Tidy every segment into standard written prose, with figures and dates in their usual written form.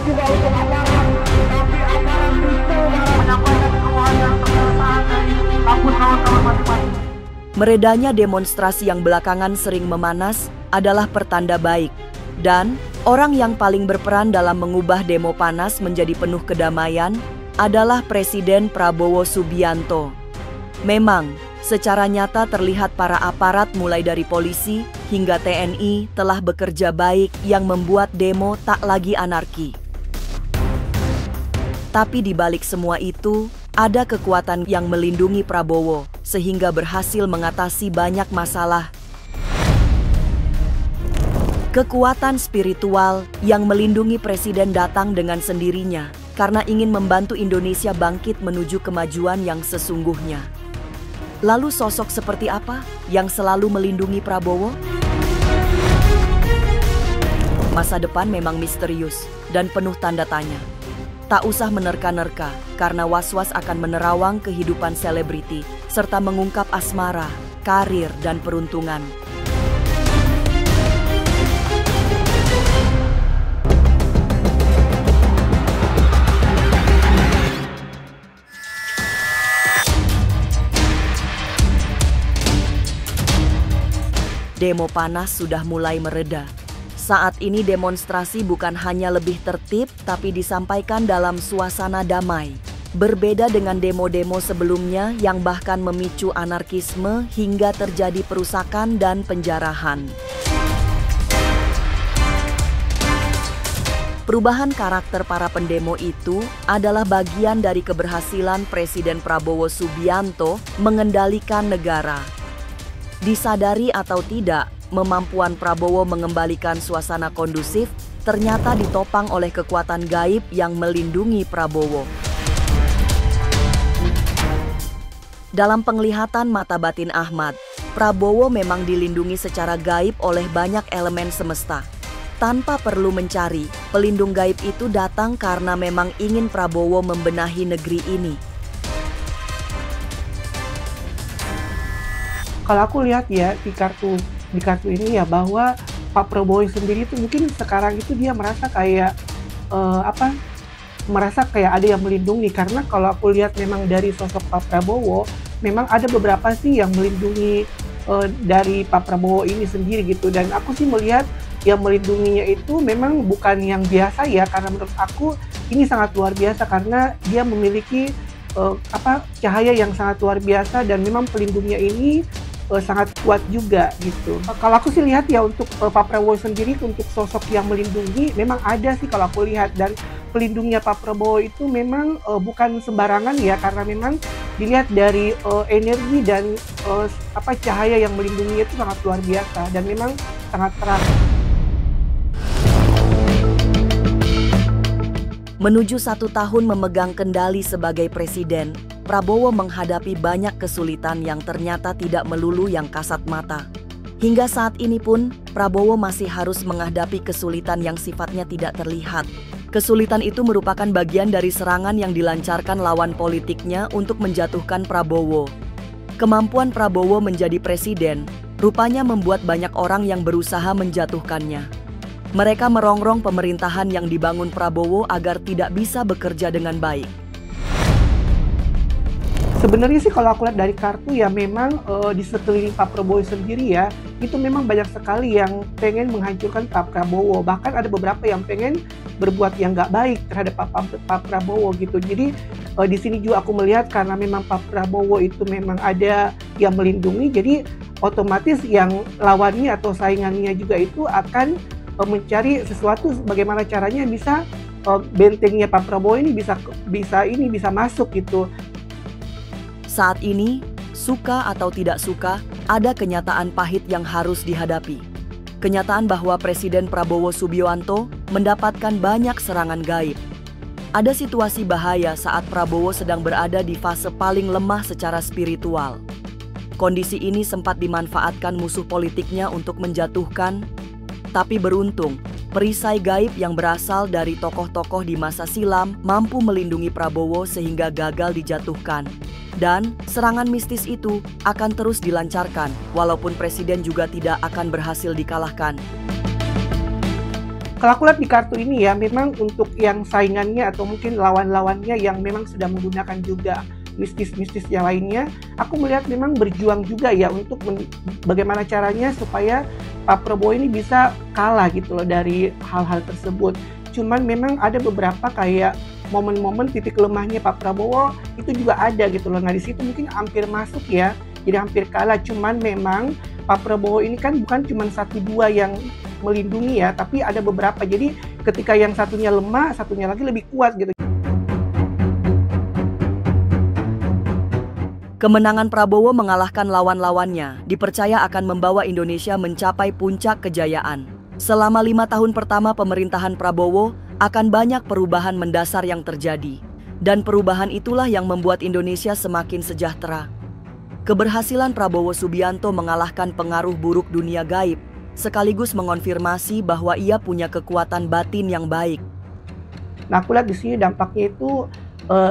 juga untuk aparat, tapi aparat justru malah menyampaikan keluhan yang keresahan dari takut kawan-kawan masing-masing. Meredanya demonstrasi yang belakangan sering memanas adalah pertanda baik, dan orang yang paling berperan dalam mengubah demo panas menjadi penuh kedamaian adalah Presiden Prabowo Subianto. Memang, secara nyata terlihat para aparat mulai dari polisi hingga TNI telah bekerja baik yang membuat demo tak lagi anarki. Tapi di balik semua itu, ada kekuatan yang melindungi Prabowo sehingga berhasil mengatasi banyak masalah. Kekuatan spiritual yang melindungi Presiden datang dengan sendirinya karena ingin membantu Indonesia bangkit menuju kemajuan yang sesungguhnya. Lalu sosok seperti apa yang selalu melindungi Prabowo? Masa depan memang misterius dan penuh tanda tanya. Tak usah menerka-nerka karena was-was akan menerawang kehidupan selebriti serta mengungkap asmara, karir, dan peruntungan. Demo panas sudah mulai mereda. Saat ini demonstrasi bukan hanya lebih tertib, tapi disampaikan dalam suasana damai. Berbeda dengan demo-demo sebelumnya yang bahkan memicu anarkisme hingga terjadi perusakan dan penjarahan. Perubahan karakter para pendemo itu adalah bagian dari keberhasilan Presiden Prabowo Subianto mengendalikan negara. Disadari atau tidak, kemampuan Prabowo mengembalikan suasana kondusif ternyata ditopang oleh kekuatan gaib yang melindungi Prabowo. Dalam penglihatan mata batin Ahmad, Prabowo memang dilindungi secara gaib oleh banyak elemen semesta. Tanpa perlu mencari, pelindung gaib itu datang karena memang ingin Prabowo membenahi negeri ini. Kalau aku lihat ya di kartu ini ya, bahwa Pak Prabowo sendiri itu mungkin sekarang itu dia merasa kayak merasa kayak ada yang melindungi, karena kalau aku lihat memang dari sosok Pak Prabowo memang ada beberapa sih yang melindungi dari Pak Prabowo ini sendiri gitu. Dan aku sih melihat yang melindunginya itu memang bukan yang biasa ya, karena menurut aku ini sangat luar biasa karena dia memiliki cahaya yang sangat luar biasa, dan memang pelindungnya ini sangat kuat juga gitu. Kalau aku sih lihat ya untuk Pak Prabowo sendiri, untuk sosok yang melindungi memang ada sih kalau aku lihat, dan pelindungnya Pak Prabowo itu memang bukan sembarangan ya, karena memang dilihat dari energi dan cahaya yang melindunginya itu sangat luar biasa dan memang sangat terang. Menuju 1 tahun memegang kendali sebagai presiden, Prabowo menghadapi banyak kesulitan yang ternyata tidak melulu yang kasat mata. Hingga saat ini pun, Prabowo masih harus menghadapi kesulitan yang sifatnya tidak terlihat. Kesulitan itu merupakan bagian dari serangan yang dilancarkan lawan politiknya untuk menjatuhkan Prabowo. Kemampuan Prabowo menjadi presiden rupanya membuat banyak orang yang berusaha menjatuhkannya. Mereka merongrong pemerintahan yang dibangun Prabowo agar tidak bisa bekerja dengan baik. Sebenarnya sih kalau aku lihat dari kartu ya memang di sekeliling Pak Prabowo sendiri ya, itu memang banyak sekali yang pengen menghancurkan Pak Prabowo. Bahkan ada beberapa yang pengen berbuat yang nggak baik terhadap Pak Prabowo gitu. Jadi di sini juga aku melihat karena memang Pak Prabowo itu memang ada yang melindungi, jadi otomatis yang lawannya atau saingannya juga itu akan mencari sesuatu bagaimana caranya bisa bentengnya Pak Prabowo ini bisa masuk gitu. Saat ini, suka atau tidak suka, ada kenyataan pahit yang harus dihadapi. Kenyataan bahwa Presiden Prabowo Subianto mendapatkan banyak serangan gaib. Ada situasi bahaya saat Prabowo sedang berada di fase paling lemah secara spiritual. Kondisi ini sempat dimanfaatkan musuh politiknya untuk menjatuhkan, tapi beruntung, perisai gaib yang berasal dari tokoh-tokoh di masa silam mampu melindungi Prabowo sehingga gagal dijatuhkan. Dan serangan mistis itu akan terus dilancarkan, walaupun Presiden juga tidak akan berhasil dikalahkan. Kalau aku lihat di kartu ini ya, memang untuk yang saingannya atau mungkin lawan-lawannya yang memang sudah menggunakan juga mistis-mistis yang lainnya, aku melihat memang berjuang juga ya untuk bagaimana caranya supaya Pak Prabowo ini bisa kalah gitu loh dari hal-hal tersebut. Cuman memang ada beberapa kayak momen-momen titik lemahnya Pak Prabowo itu juga ada gitu loh. Nah di situ mungkin hampir masuk ya, jadi hampir kalah. Cuman memang Pak Prabowo ini kan bukan cuma 1-2 yang melindungi ya, tapi ada beberapa. Jadi ketika yang satunya lemah, satunya lagi lebih kuat gitu. Kemenangan Prabowo mengalahkan lawan-lawannya dipercaya akan membawa Indonesia mencapai puncak kejayaan. Selama 5 tahun pertama pemerintahan Prabowo akan banyak perubahan mendasar yang terjadi. Dan perubahan itulah yang membuat Indonesia semakin sejahtera. Keberhasilan Prabowo Subianto mengalahkan pengaruh buruk dunia gaib sekaligus mengonfirmasi bahwa ia punya kekuatan batin yang baik. Nah, aku lihat di sini dampaknya itu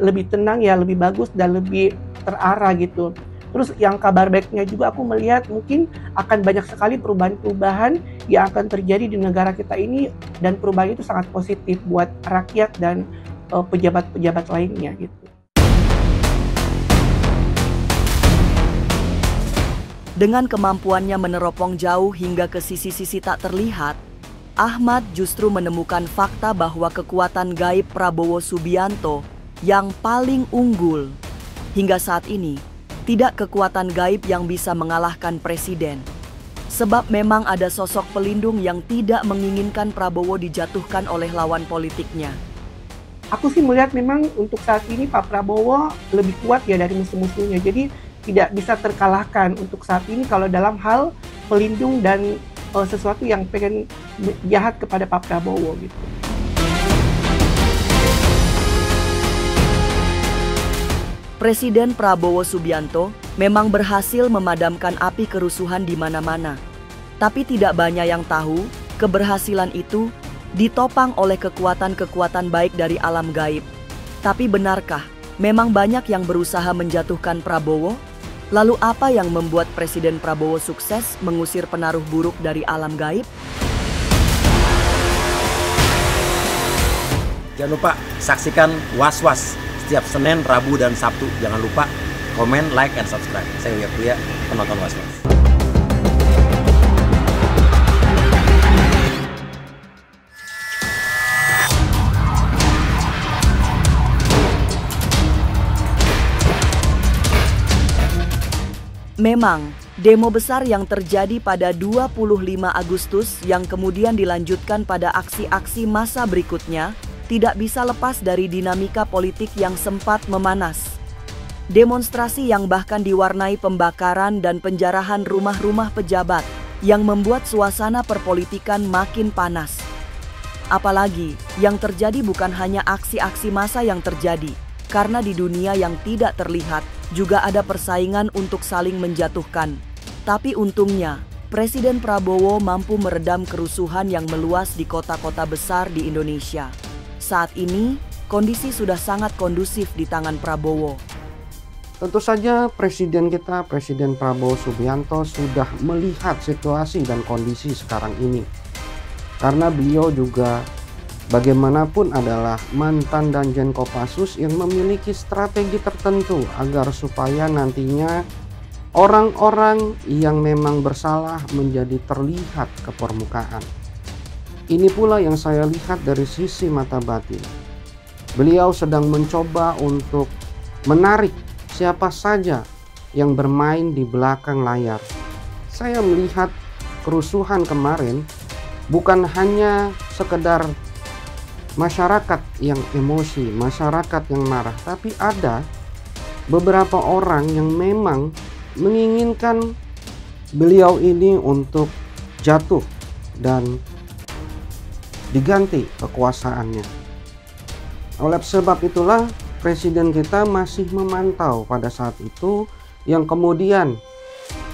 lebih tenang ya, lebih bagus dan lebih terarah gitu. Terus yang kabar baiknya juga aku melihat mungkin akan banyak sekali perubahan-perubahan yang akan terjadi di negara kita ini, dan perubahan itu sangat positif buat rakyat dan pejabat-pejabat lainnya gitu. Dengan kemampuannya meneropong jauh hingga ke sisi-sisi tak terlihat, Ahmad justru menemukan fakta bahwa kekuatan gaib Prabowo Subianto yang paling unggul. Hingga saat ini, tidak kekuatan gaib yang bisa mengalahkan presiden. Sebab memang ada sosok pelindung yang tidak menginginkan Prabowo dijatuhkan oleh lawan politiknya. Aku sih melihat memang untuk saat ini Pak Prabowo lebih kuat ya dari musuh-musuhnya. Jadi tidak bisa terkalahkan untuk saat ini kalau dalam hal pelindung dan sesuatu yang pengen jahat kepada Pak Prabowo gitu. Presiden Prabowo Subianto memang berhasil memadamkan api kerusuhan di mana-mana. Tapi tidak banyak yang tahu keberhasilan itu ditopang oleh kekuatan-kekuatan baik dari alam gaib. Tapi benarkah memang banyak yang berusaha menjatuhkan Prabowo? Lalu apa yang membuat Presiden Prabowo sukses mengusir pengaruh buruk dari alam gaib? Jangan lupa saksikan Was-Was setiap Senin, Rabu, dan Sabtu. Jangan lupa komen, like, and subscribe. Saya Uya Kuya, penonton Was-Was. Memang, demo besar yang terjadi pada 25 Agustus yang kemudian dilanjutkan pada aksi-aksi massa berikutnya tidak bisa lepas dari dinamika politik yang sempat memanas. Demonstrasi yang bahkan diwarnai pembakaran dan penjarahan rumah-rumah pejabat yang membuat suasana perpolitikan makin panas. Apalagi yang terjadi bukan hanya aksi-aksi massa yang terjadi, karena di dunia yang tidak terlihat juga ada persaingan untuk saling menjatuhkan. Tapi untungnya, Presiden Prabowo mampu meredam kerusuhan yang meluas di kota-kota besar di Indonesia. Saat ini, kondisi sudah sangat kondusif di tangan Prabowo. Tentu saja Presiden kita, Presiden Prabowo Subianto sudah melihat situasi dan kondisi sekarang ini. Karena beliau juga bagaimanapun adalah mantan Danjen Kopassus yang memiliki strategi tertentu agar supaya nantinya orang-orang yang memang bersalah menjadi terlihat ke permukaan. Ini pula yang saya lihat dari sisi mata batin. Beliau sedang mencoba untuk menarik siapa saja yang bermain di belakang layar. Saya melihat kerusuhan kemarin bukan hanya sekedar masyarakat yang emosi, masyarakat yang marah, tapi ada beberapa orang yang memang menginginkan beliau ini untuk jatuh dan diganti kekuasaannya. Oleh sebab itulah Presiden kita masih memantau pada saat itu, yang kemudian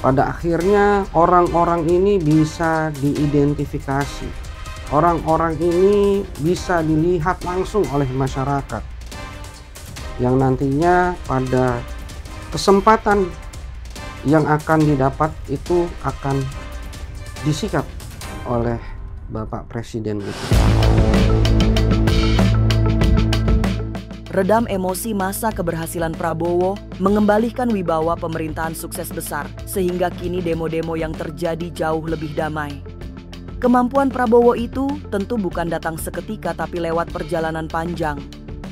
pada akhirnya orang-orang ini bisa diidentifikasi. Orang-orang ini bisa dilihat langsung oleh masyarakat, yang nantinya pada kesempatan yang akan didapat itu akan disikat oleh Bapak Presiden itu. Redam emosi masa keberhasilan Prabowo mengembalikan wibawa pemerintahan sukses besar, sehingga kini demo-demo yang terjadi jauh lebih damai. Kemampuan Prabowo itu tentu bukan datang seketika tapi lewat perjalanan panjang,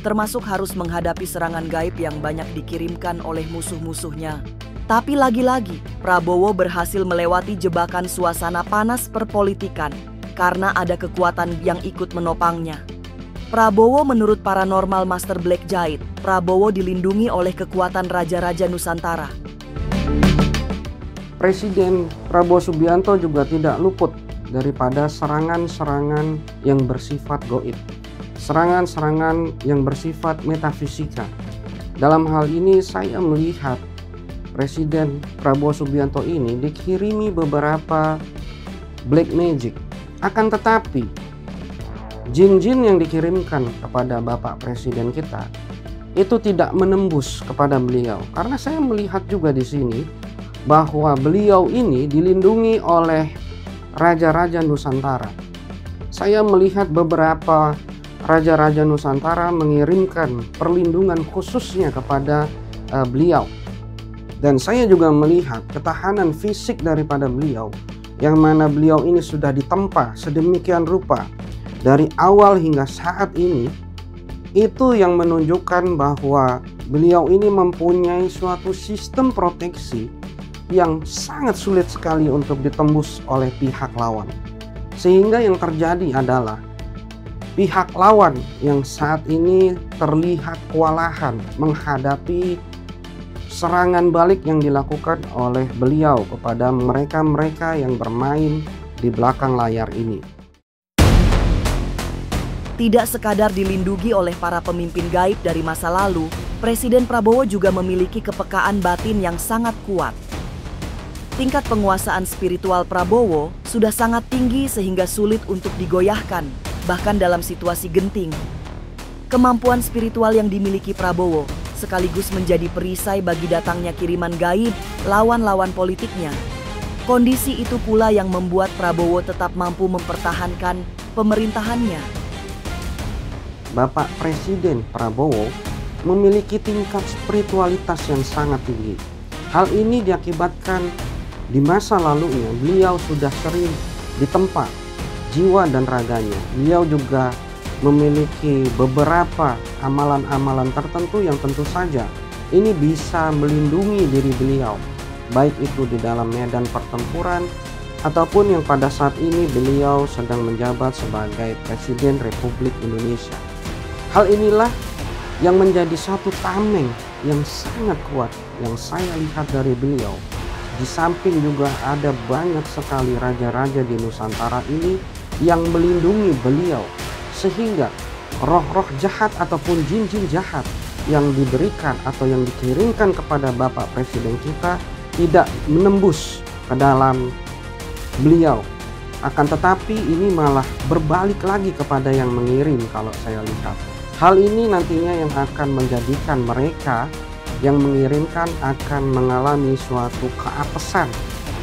termasuk harus menghadapi serangan gaib yang banyak dikirimkan oleh musuh-musuhnya. Tapi lagi-lagi, Prabowo berhasil melewati jebakan suasana panas perpolitikan karena ada kekuatan yang ikut menopangnya. Prabowo menurut paranormal Master Black Jahit, Prabowo dilindungi oleh kekuatan Raja-Raja Nusantara. Presiden Prabowo Subianto juga tidak luput daripada serangan-serangan yang bersifat goib, serangan-serangan yang bersifat metafisika. Dalam hal ini saya melihat Presiden Prabowo Subianto ini dikirimi beberapa black magic. Akan tetapi jin-jin yang dikirimkan kepada Bapak Presiden kita itu tidak menembus kepada beliau, karena saya melihat juga di sini bahwa beliau ini dilindungi oleh Raja-Raja Nusantara. Saya melihat beberapa Raja-Raja Nusantara mengirimkan perlindungan khususnya kepada beliau. Dan saya juga melihat ketahanan fisik daripada beliau, yang mana beliau ini sudah ditempa sedemikian rupa dari awal hingga saat ini. Itu yang menunjukkan bahwa beliau ini mempunyai suatu sistem proteksi yang sangat sulit sekali untuk ditembus oleh pihak lawan. Sehingga yang terjadi adalah pihak lawan yang saat ini terlihat kewalahan menghadapi serangan balik yang dilakukan oleh beliau kepada mereka-mereka yang bermain di belakang layar ini. Tidak sekadar dilindungi oleh para pemimpin gaib dari masa lalu, Presiden Prabowo juga memiliki kepekaan batin yang sangat kuat. Tingkat penguasaan spiritual Prabowo sudah sangat tinggi sehingga sulit untuk digoyahkan, bahkan dalam situasi genting. Kemampuan spiritual yang dimiliki Prabowo sekaligus menjadi perisai bagi datangnya kiriman gaib lawan-lawan politiknya. Kondisi itu pula yang membuat Prabowo tetap mampu mempertahankan pemerintahannya. Bapak Presiden Prabowo memiliki tingkat spiritualitas yang sangat tinggi. Hal ini diakibatkan di masa lalunya beliau sudah sering ditempa jiwa dan raganya. Beliau juga memiliki beberapa amalan-amalan tertentu yang tentu saja ini bisa melindungi diri beliau, baik itu di dalam medan pertempuran ataupun yang pada saat ini beliau sedang menjabat sebagai Presiden Republik Indonesia. Hal inilah yang menjadi satu tameng yang sangat kuat yang saya lihat dari beliau. Di samping juga ada banyak sekali raja-raja di Nusantara ini yang melindungi beliau, sehingga roh-roh jahat ataupun jin-jin jahat yang diberikan atau yang dikirimkan kepada Bapak Presiden kita tidak menembus ke dalam beliau. Akan tetapi ini malah berbalik lagi kepada yang mengirim kalau saya lihat. Hal ini nantinya yang akan menjadikan mereka yang mengirimkan akan mengalami suatu keapesan,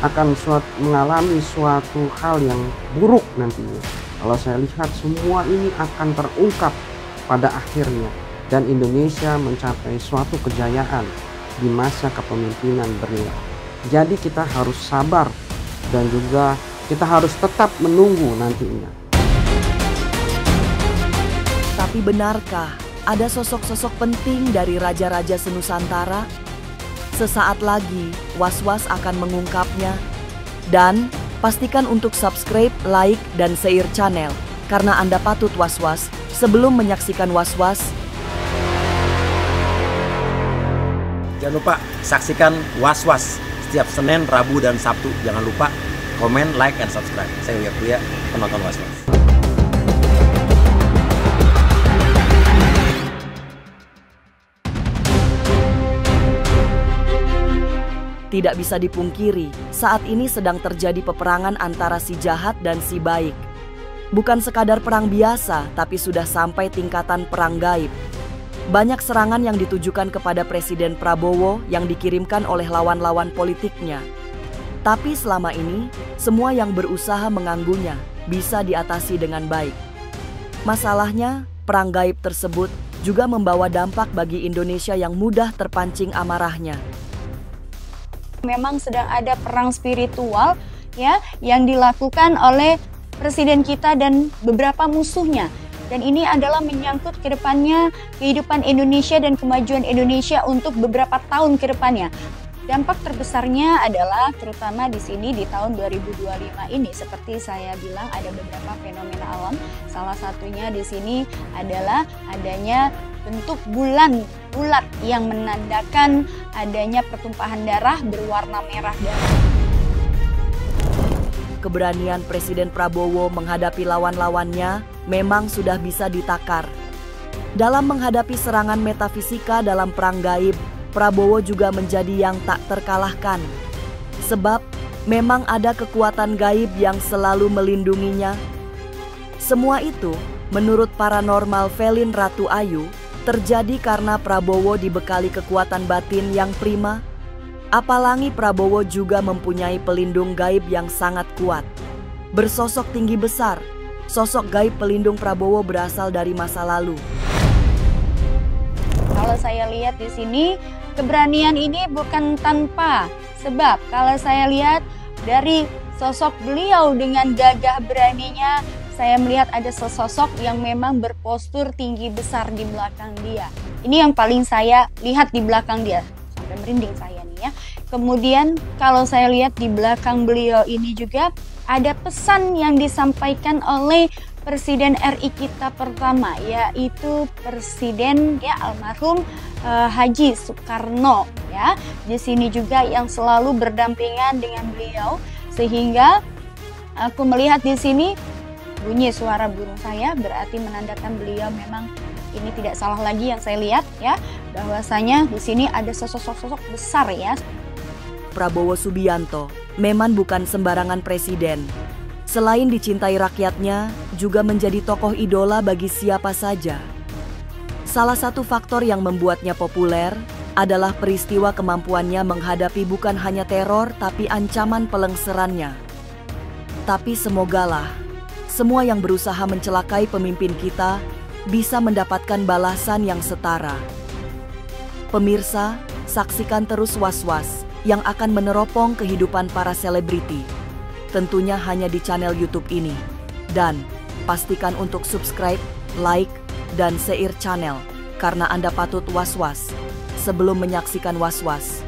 akan mengalami suatu hal yang buruk nantinya. Kalau saya lihat semua ini akan terungkap pada akhirnya dan Indonesia mencapai suatu kejayaan di masa kepemimpinan beliau. Jadi kita harus sabar dan juga kita harus tetap menunggu nantinya. Tapi benarkah ada sosok-sosok penting dari Raja-Raja Senusantara? Sesaat lagi Was-Was akan mengungkapnya. Dan pastikan untuk subscribe, like, dan share channel, karena Anda patut was-was sebelum menyaksikan Was-Was. Jangan lupa saksikan Was-Was setiap Senin, Rabu, dan Sabtu. Jangan lupa komen, like, and subscribe. Saya Uya Kuya, penonton Was-Was. Tidak bisa dipungkiri, saat ini sedang terjadi peperangan antara si jahat dan si baik. Bukan sekadar perang biasa, tapi sudah sampai tingkatan perang gaib. Banyak serangan yang ditujukan kepada Presiden Prabowo yang dikirimkan oleh lawan-lawan politiknya. Tapi selama ini, semua yang berusaha mengganggunya bisa diatasi dengan baik. Masalahnya, perang gaib tersebut juga membawa dampak bagi Indonesia yang mudah terpancing amarahnya. Memang sedang ada perang spiritual ya yang dilakukan oleh presiden kita dan beberapa musuhnya. Dan ini adalah menyangkut ke depannya kehidupan Indonesia dan kemajuan Indonesia untuk beberapa tahun ke depannya. Dampak terbesarnya adalah terutama di sini di tahun 2025 ini, seperti saya bilang ada beberapa fenomena alam. Salah satunya di sini adalah adanya bentuk bulan bulat yang menandakan adanya pertumpahan darah berwarna merah darah. Keberanian Presiden Prabowo menghadapi lawan-lawannya memang sudah bisa ditakar. Dalam menghadapi serangan metafisika dalam perang gaib, Prabowo juga menjadi yang tak terkalahkan. Sebab memang ada kekuatan gaib yang selalu melindunginya. Semua itu, menurut paranormal Velin Ratu Ayu, terjadi karena Prabowo dibekali kekuatan batin yang prima. Apalagi Prabowo juga mempunyai pelindung gaib yang sangat kuat. Bersosok tinggi besar, sosok gaib pelindung Prabowo berasal dari masa lalu. Kalau saya lihat di sini, keberanian ini bukan tanpa sebab. Kalau saya lihat dari sosok beliau dengan gagah beraninya, saya melihat ada sesosok yang memang berpostur tinggi besar di belakang dia. Ini yang paling saya lihat di belakang dia. Sampai merinding saya nih ya. Kemudian kalau saya lihat di belakang beliau ini juga ada pesan yang disampaikan oleh Presiden RI kita pertama, yaitu Presiden almarhum Haji Soekarno ya. Di sini juga yang selalu berdampingan dengan beliau, sehingga aku melihat di sini bunyi suara burung saya, berarti menandakan beliau memang ini tidak salah lagi yang saya lihat ya, bahwasanya di sini ada sosok-sosok besar ya. Prabowo Subianto memang bukan sembarangan presiden. Selain dicintai rakyatnya, juga menjadi tokoh idola bagi siapa saja. Salah satu faktor yang membuatnya populer adalah peristiwa kemampuannya menghadapi bukan hanya teror tapi ancaman pelengserannya. Tapi semogalah semua yang berusaha mencelakai pemimpin kita bisa mendapatkan balasan yang setara. Pemirsa, saksikan terus Was-Was yang akan meneropong kehidupan para selebriti. Tentunya hanya di channel YouTube ini. Dan pastikan untuk subscribe, like, dan share channel karena Anda patut was-was sebelum menyaksikan Was-Was.